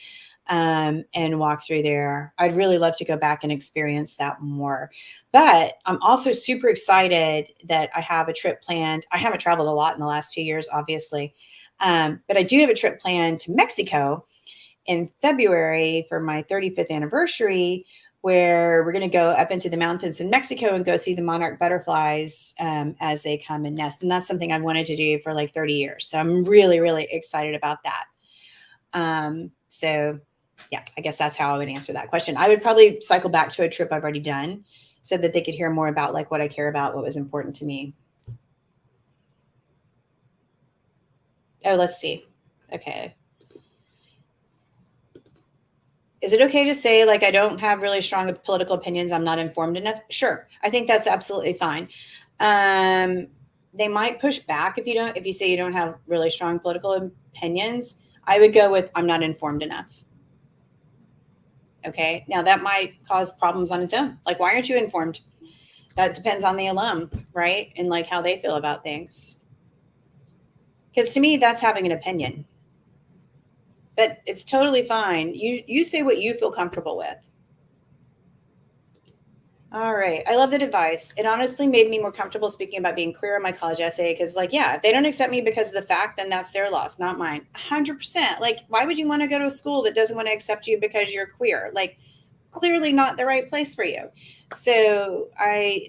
and walk through there. I'd really love to go back and experience that more. But I'm also super excited that I have a trip planned. I haven't traveled a lot in the last 2 years, obviously, but I do have a trip planned to Mexico in February for my 35th anniversary, where we're going to go up into the mountains in Mexico and go see the monarch butterflies as they come and nest. And that's something I've wanted to do for like 30 years. So I'm really, really excited about that. So yeah, I guess that's how I would answer that question. I would probably cycle back to a trip I've already done so that they could hear more about like what I care about, what was important to me. Oh, let's see. Okay. Is it okay to say, like, I don't have really strong political opinions, I'm not informed enough? Sure. I think that's absolutely fine. They might push back if you say you don't have really strong political opinions. I would go with, I'm not informed enough. Okay. Now that might cause problems on its own. Like, why aren't you informed? That depends on the alum, right? And like how they feel about things. Because to me, that's having an opinion. But it's totally fine. You say what you feel comfortable with. All right. I love that advice. It honestly made me more comfortable speaking about being queer in my college essay because, like, yeah, if they don't accept me because of the fact, then that's their loss, not mine. 100%. Like, why would you want to go to a school that doesn't want to accept you because you're queer? Like, clearly not the right place for you. So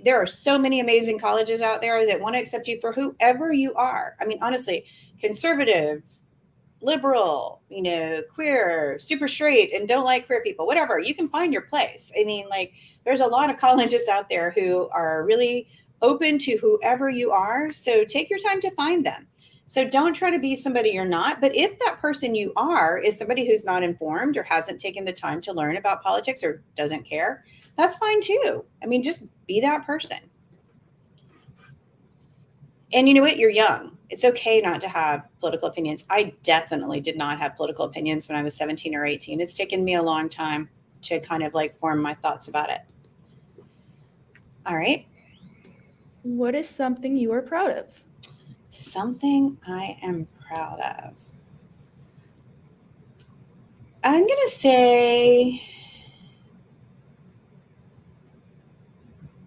there are so many amazing colleges out there that want to accept you for whoever you are. I mean, honestly, conservative, liberal, queer, super straight, and don't like queer people, whatever, you can find your place. I mean, like, there's a lot of colleges out there who are really open to whoever you are. So take your time to find them. So don't try to be somebody you're not. But if that person you are is somebody who's not informed or hasn't taken the time to learn about politics or doesn't care, that's fine too. I mean, just be that person. And you know what? You're young. It's okay not to have political opinions. I definitely did not have political opinions when I was 17 or 18. It's taken me a long time to kind of like form my thoughts about it. All right. What is something you are proud of? Something I am proud of. I'm going to say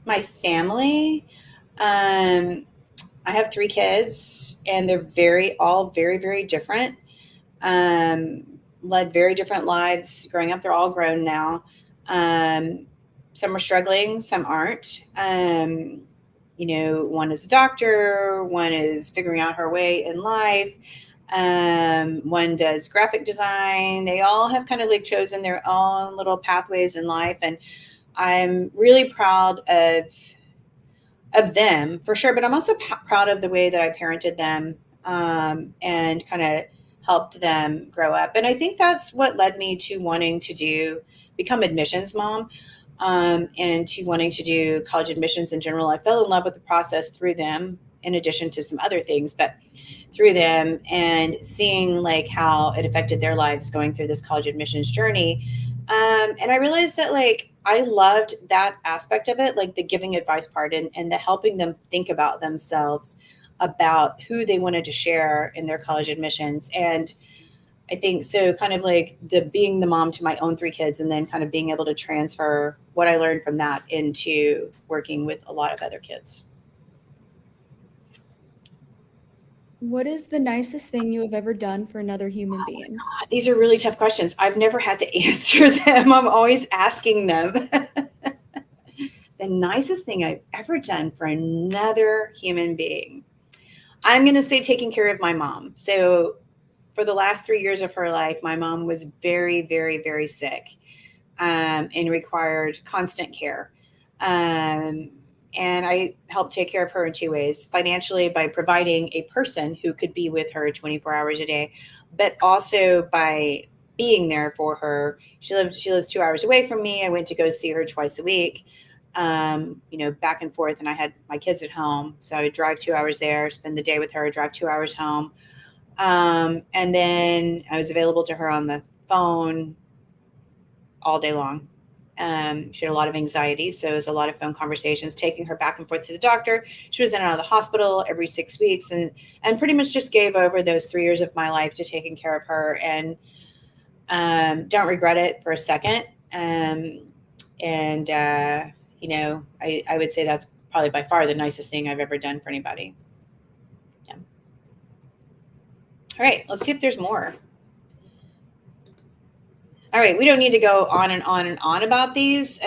my family. I have 3 kids, and they're all very, very different. Led very different lives growing up. They're all grown now. Some are struggling, some aren't. One is a doctor, one is figuring out her way in life. One does graphic design. They all have kind of like chosen their own little pathways in life. And I'm really proud of them for sure, but I'm also proud of the way that I parented them, and kind of helped them grow up. And I think that's what led me to wanting to become admissions mom, and to wanting to do college admissions in general. I fell in love with the process through them, in addition to some other things, but through them, and seeing like how it affected their lives going through this college admissions journey. And I realized that like I loved that aspect of it, like the giving advice part, and the helping them think about themselves, about who they wanted to share in their college admissions. And I think so kind of like being the mom to my own 3 kids, and then kind of being able to transfer what I learned from that into working with a lot of other kids. What is the nicest thing you have ever done for another human being? These are really tough questions. I've never had to answer them. I'm always asking them. The the nicest thing I've ever done for another human being. I'm going to say taking care of my mom. So for the last 3 years of her life, my mom was very, very, very sick, and required constant care. Um, and I helped take care of her in two ways: financially, by providing a person who could be with her 24 hours a day, but also by being there for her. She lives 2 hours away from me. I went to go see her twice a week, back and forth. And I had my kids at home. So I would drive 2 hours there, spend the day with her, drive 2 hours home. And then I was available to her on the phone all day long. She had a lot of anxiety, so it was a lot of phone conversations, taking her back and forth to the doctor. She was in and out of the hospital every 6 weeks, and pretty much just gave over those 3 years of my life to taking care of her, and don't regret it for a second. And I would say that's probably by far the nicest thing I've ever done for anybody. Yeah. All right, let's see if there's more. All right, we don't need to go on and on and on about these.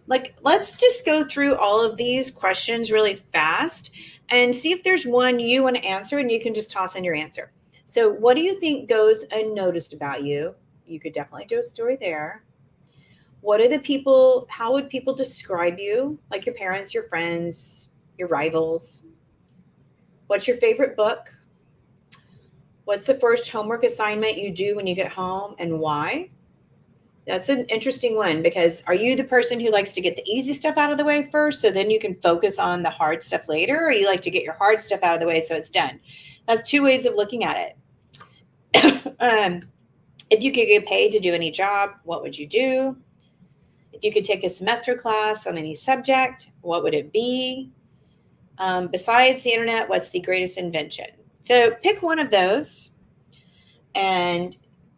Let's just go through all of these questions really fast and see if there's one you want to answer, and you can just toss in your answer. So what do you think goes unnoticed about you? You could definitely do a story there. How would people describe you? Like your parents, your friends, your rivals? What's your favorite book? What's the first homework assignment you do when you get home, and why? That's an interesting one, because are you the person who likes to get the easy stuff out of the way first so then you can focus on the hard stuff later, or you like to get your hard stuff out of the way so it's done? That's two ways of looking at it. If you could get paid to do any job, what would you do? If you could take a semester class on any subject, what would it be? Besides the internet, what's the greatest invention? So pick one of those and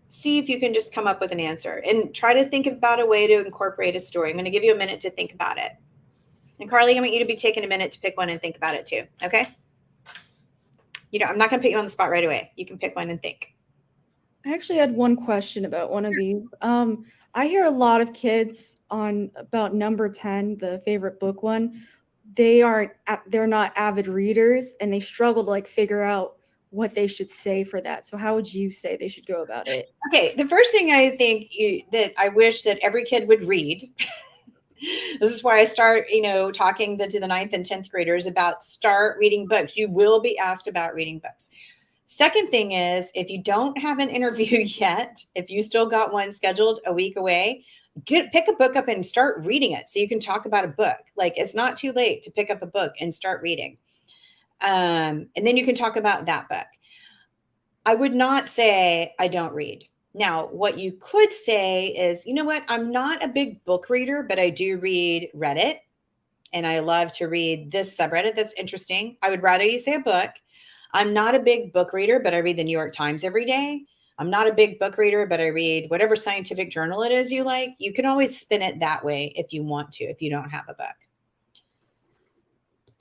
see if you can just come up with an answer, and try to think about a way to incorporate a story. I'm going to give you a minute to think about it. And Carly, I want you to be taking a minute to pick one and think about it too. Okay. I'm not going to put you on the spot right away. You can pick one and think. I actually had one question about one of these. I hear a lot of kids on about number 10, the favorite book one. They're not avid readers, and they struggle to figure out what they should say for that. So how would you say they should go about it? Okay, the first thing I think that I wish that every kid would read. This is why I start, talking to the 9th and 10th graders about start reading books. You will be asked about reading books. Second thing is, if you don't have an interview yet, if you still got one scheduled a week away, pick a book up and start reading it so you can talk about a book. It's not too late to pick up a book and start reading. And then you can talk about that book. I would not say I don't read. Now, what you could say is, you know what? I'm not a big book reader, but I do read Reddit, and I love to read this subreddit that's interesting. I would rather you say a book. I'm not a big book reader, but I read the New York Times every day. I'm not a big book reader, but I read whatever scientific journal it is you like. You can always spin it that way if you want to, if you don't have a book.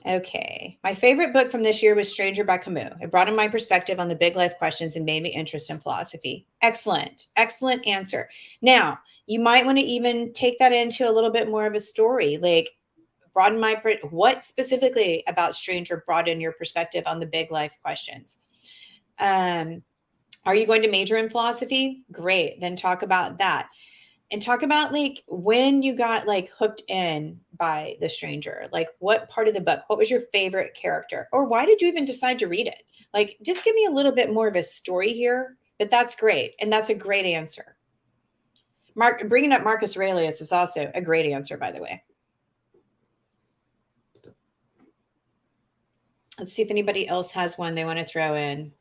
Okay. My favorite book from this year was Stranger by Camus. It broadened my perspective on the big life questions and made me interested in philosophy. Excellent. Excellent answer. Now, you might want to even take that into a little bit more of a story, what specifically about Stranger broadened your perspective on the big life questions? Are you going to major in philosophy? Great. Then talk about that. And talk about when you got hooked in by The Stranger. What part of the book? What was your favorite character? Or why did you even decide to read it? Just give me a little bit more of a story here. But that's great. And that's a great answer. Bringing up Marcus Aurelius is also a great answer, by the way. Let's see if anybody else has one they want to throw in.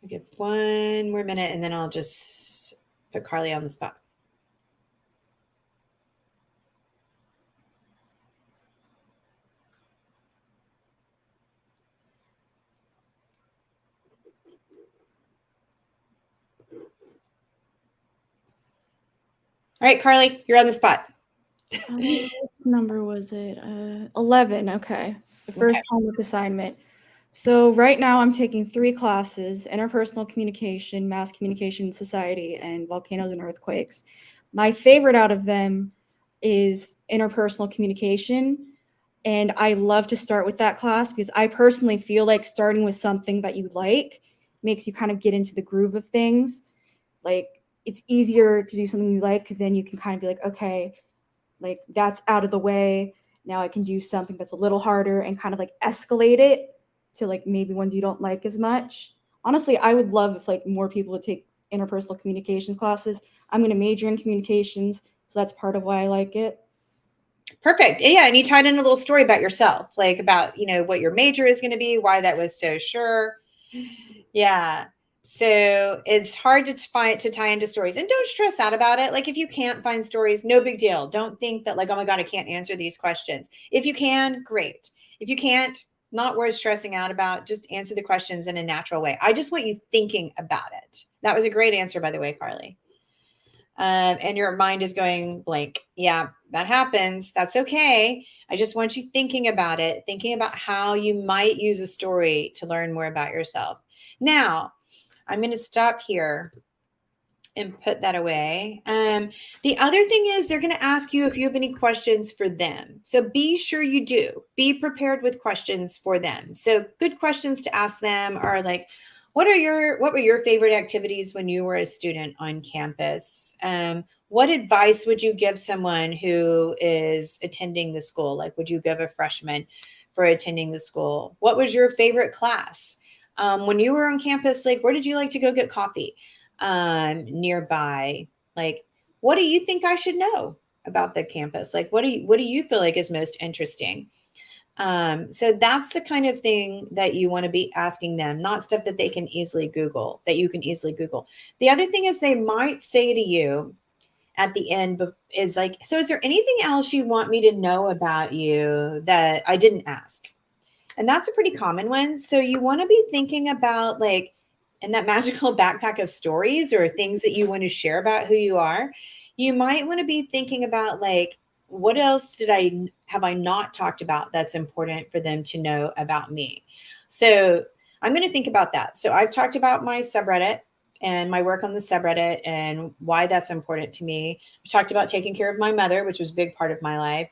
I'll give one more minute, and then I'll just put Carly on the spot. All right, Carly, you're on the spot. What number was it? 11. Okay. The Okay. first homework assignment. So right now I'm taking 3 classes: interpersonal communication, mass communication society, and volcanoes and earthquakes. My favorite out of them is interpersonal communication, and I love to start with that class because I personally feel like starting with something that you like makes you kind of get into the groove of things. Like, it's easier to do something you like because then you can kind of be like, okay, like that's out of the way. Now I can do something that's a little harder and kind of like escalate it to like maybe ones you don't like as much. Honestly, I would love if like more people would take interpersonal communications classes. I'm going to major in communications, so that's part of why I like it. Perfect. Yeah. And you tied in a little story about yourself, like about, what your major is going to be, why that was so sure. Yeah. So it's hard to tie into stories, and don't stress out about it. Like if you can't find stories, no big deal. Don't think that like, oh my God, I can't answer these questions. If you can, great. If you can't, not worth stressing out about. Just answer the questions in a natural way. I just want you thinking about it. That was a great answer, by the way, Carly. And your mind is going blank. Yeah, that happens. That's okay. I just want you thinking about it, thinking about how you might use a story to learn more about yourself. Now, I'm going to stop here and put that away. The other thing is they're going to ask you if you have any questions for them. So be sure you do. Be prepared with questions for them. So good questions to ask them are like, what were your favorite activities when you were a student on campus? What advice would you give someone who is attending the school? Like, would you give a freshman for attending the school? What was your favorite class? When you were on campus, like, where did you like to go get coffee? Nearby? Like, what do you think I should know about the campus? Like, what do you feel like is most interesting? So that's the kind of thing that you want to be asking them, not stuff that they can easily Google, that you can easily Google. The other thing is they might say to you at the end is like, so is there anything else you want me to know about you that I didn't ask? And that's a pretty common one. So you want to be thinking about like in that magical backpack of stories or things that you want to share about who you are. You might want to be thinking about like, what else have I not talked about that's important for them to know about me? So I'm going to think about that. So I've talked about my subreddit and my work on the subreddit and why that's important to me. I've talked about taking care of my mother, which was a big part of my life.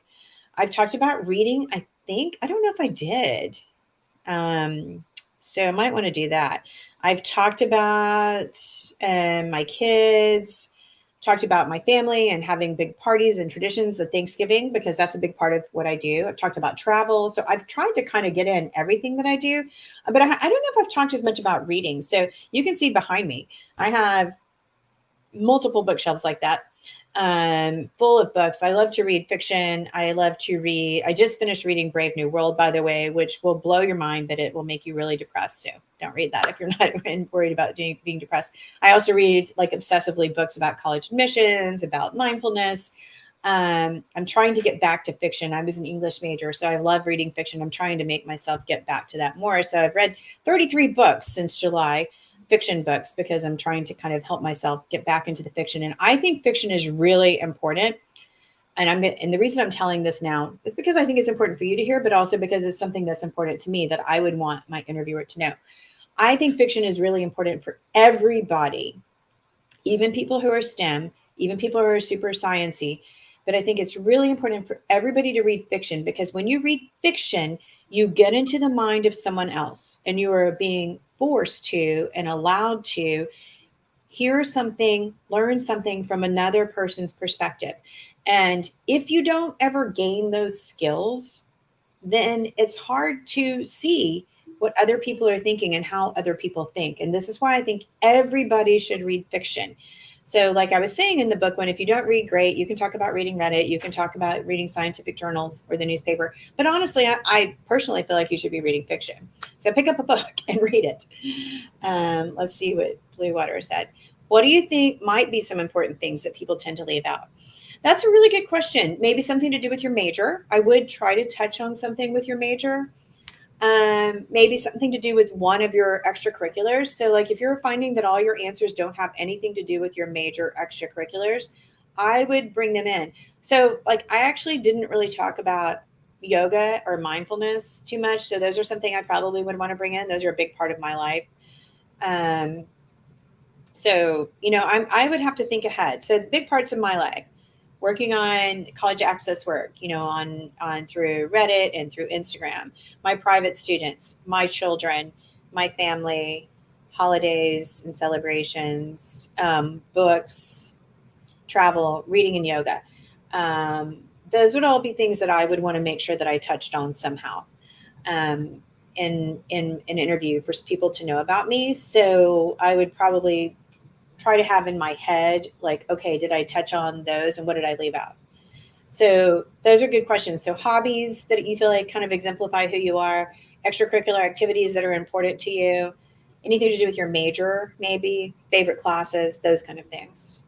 I've talked about reading. I don't know if I did. Um, so I might want to do that. I've talked about my kids, talked about my family and having big parties and traditions at Thanksgiving, because that's a big part of what I do. I've talked about travel. So I've tried to kind of get in everything that I do, but I don't know if I've talked as much about reading. So you can see behind me, I have multiple bookshelves like that, full of books. I love to read fiction. I love to read. I just finished reading Brave New World, by the way, which will blow your mind, but it will make you really depressed. So don't read that if you're not worried about being depressed. I also read like obsessively books about college admissions, about mindfulness. I'm trying to get back to fiction. I was an English major, so I love reading fiction. I'm trying to make myself get back to that more. So I've read 33 books since July, fiction books, because I'm trying to kind of help myself get back into the fiction. And I think fiction is really important. And the reason I'm telling this now is because I think it's important for you to hear, but also because it's something that's important to me that I would want my interviewer to know. I think fiction is really important for everybody, even people who are STEM, even people who are super sciencey. But I think it's really important for everybody to read fiction, because when you read fiction, you get into the mind of someone else and you are being forced to and allowed to hear something, learn something from another person's perspective. And if you don't ever gain those skills, then it's hard to see what other people are thinking and how other people think. And this is why I think everybody should read fiction. So, like I was saying in the book, if you don't read, great, you can talk about reading Reddit, you can talk about reading scientific journals or the newspaper. But honestly, I personally feel like you should be reading fiction. So pick up a book and read it. Let's see what Blue Water said. What do you think might be some important things that people tend to leave out? That's a really good question. Maybe something to do with your major. I would try to touch on something with your major. Maybe something to do with one of your extracurriculars. So, like if you're finding that all your answers don't have anything to do with your major extracurriculars, I would bring them in. So, like, I actually didn't really talk about yoga or mindfulness too much. So those are something I probably would want to bring in. Those are a big part of my life. So, I would have to think ahead. So big parts of my life, working on college access work, on through Reddit and through Instagram, my private students, my children, my family, holidays and celebrations, books, travel, reading, and yoga. Those would all be things that I would want to make sure that I touched on somehow in an interview for people to know about me. So I would probably try to have in my head, like, okay, did I touch on those and what did I leave out? So those are good questions. So hobbies that you feel like kind of exemplify who you are, extracurricular activities that are important to you, anything to do with your major, maybe favorite classes, those kind of things.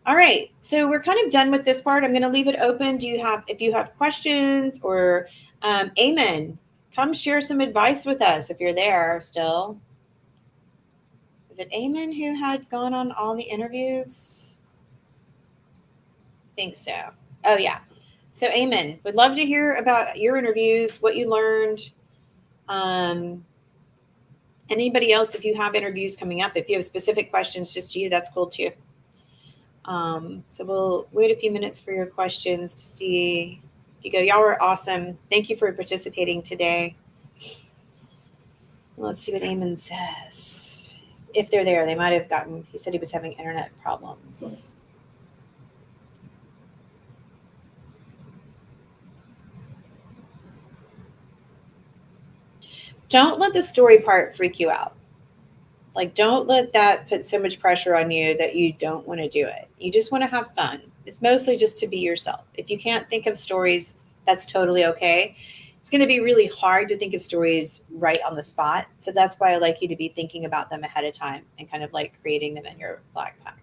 All right, so we're kind of done with this part. I'm going to leave it open. If you have questions or Amen, come share some advice with us if you're there still. Is it Amen who had gone on all the interviews? I think so. Oh yeah. So Amen, would love to hear about your interviews, what you learned. Anybody else, if you have interviews coming up, if you have specific questions just to you, that's cool too. So we'll wait a few minutes for your questions to see if you go. Y'all were awesome. Thank you for participating today. Let's see what Eamon says. If they're there, they might have gotten, he said he was having internet problems. Don't let the story part freak you out. Like, don't let that put so much pressure on you that you don't want to do it. You just want to have fun. It's mostly just to be yourself. If you can't think of stories, that's totally okay. It's going to be really hard to think of stories right on the spot. So that's why I like you to be thinking about them ahead of time and kind of like creating them in your backpack.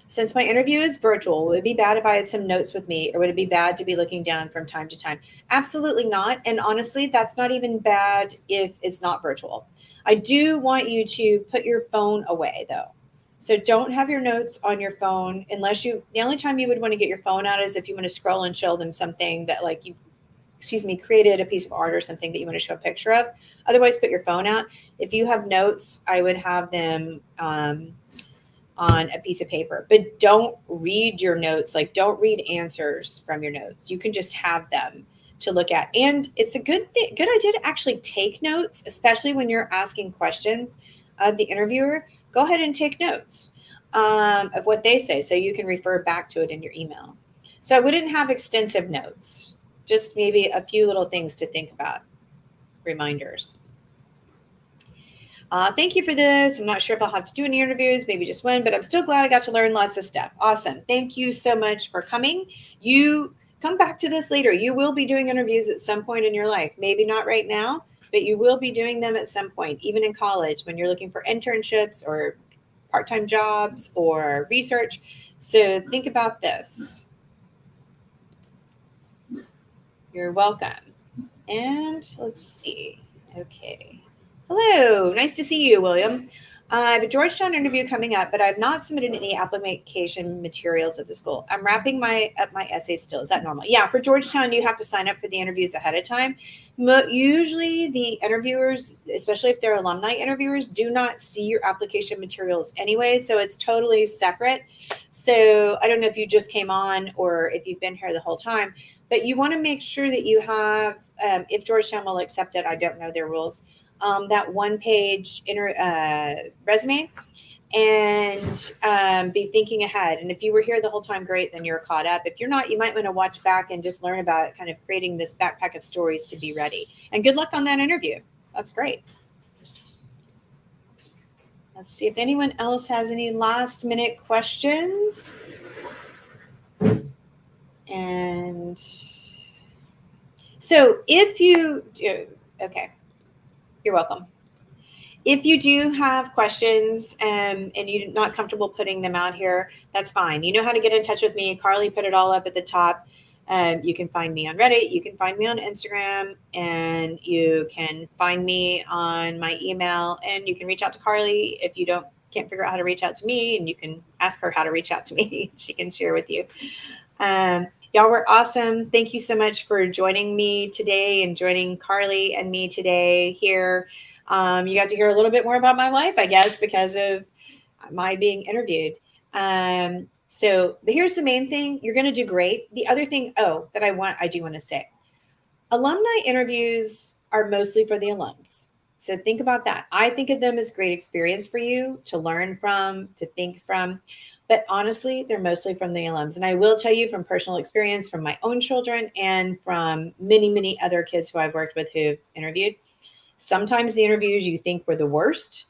Since my interview is virtual, would it be bad if I had some notes with me, or would it be bad to be looking down from time to time? Absolutely not. And honestly, that's not even bad if it's not virtual. I do want you to put your phone away though. So don't have your notes on your phone unless the only time you would want to get your phone out is if you want to scroll and show them something that like you, created a piece of art or something that you want to show a picture of. Otherwise, put your phone out. If you have notes, I would have them on a piece of paper, but don't read your notes. Like, don't read answers from your notes. You can just have them to look at. And it's a good idea to actually take notes, especially when you're asking questions of the interviewer. Go ahead and take notes of what they say so you can refer back to it in your email. So I wouldn't have extensive notes, just maybe a few little things to think about, reminders. Thank you for this. I'm not sure if I'll have to do any interviews, maybe just one, but I'm still glad I got to learn lots of stuff. Awesome. Thank you so much for coming. You come back to this later. You will be doing interviews at some point in your life. Maybe not right now, but you will be doing them at some point, even in college when you're looking for internships or part-time jobs or research. So think about this. You're welcome. And let's see. Okay. Hello, nice to see you, William. I have a Georgetown interview coming up, but I have not submitted any application materials at the school. I'm wrapping up my essay still. Is that normal? Yeah, for Georgetown, you have to sign up for the interviews ahead of time. Usually the interviewers, especially if they're alumni interviewers, do not see your application materials anyway, so it's totally separate. So I don't know if you just came on or if you've been here the whole time, but you want to make sure that you have, if Georgetown will accept it, I don't know their rules, that one-page resume, and be thinking ahead. And if you were here the whole time, great, then you're caught up. If you're not, you might want to watch back and just learn about kind of creating this backpack of stories to be ready. And good luck on that interview. That's great. Let's see if anyone else has any last-minute questions. And so if you do, okay, you're welcome. If you do have questions and you're not comfortable putting them out here, that's fine. You know how to get in touch with me. Carly put it all up at the top. You can find me on Reddit. You can find me on Instagram. And you can find me on my email. And you can reach out to Carly if you can't figure out how to reach out to me. And you can ask her how to reach out to me. She can share with you. Y'all were awesome. Thank you so much for joining me today and joining Carly and me today here. You got to hear a little bit more about my life, I guess, because of my being interviewed. But here's the main thing. You're going to do great. The other thing, that I do want to say, alumni interviews are mostly for the alums. So think about that. I think of them as great experience for you to learn from, to think from. But honestly, they're mostly from the alums. And I will tell you from personal experience from my own children and from many, many other kids who I've worked with who've interviewed. Sometimes the interviews you think were the worst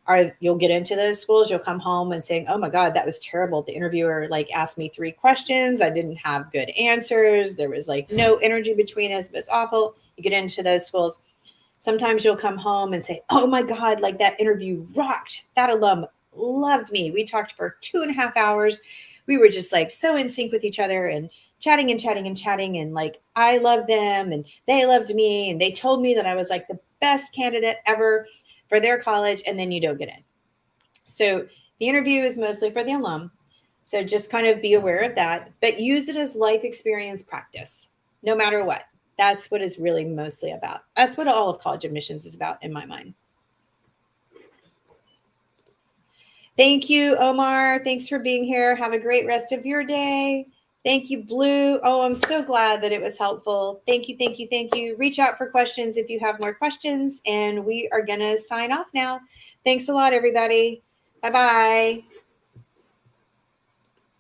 are you'll get into those schools, you'll come home and saying, oh my God, that was terrible. The interviewer asked me 3 questions. I didn't have good answers. There was no energy between us. It was awful. You get into those schools. Sometimes you'll come home and say, oh my God, that interview rocked. That alum loved me. We talked for 2.5 hours. We were just so in sync with each other and chatting and chatting and chatting. And I loved them and they loved me. And they told me that I was the best candidate ever for their college, and then you don't get in. So the interview is mostly for the alum. So just kind of be aware of that, but use it as life experience practice, no matter what. That's what it's really mostly about. That's what all of college admissions is about in my mind. Thank you, Omar. Thanks for being here. Have a great rest of your day. Thank you, Blue. Oh, I'm so glad that it was helpful. Thank you, thank you, thank you. Reach out for questions if you have more questions, and we are going to sign off now. Thanks a lot, everybody. Bye-bye.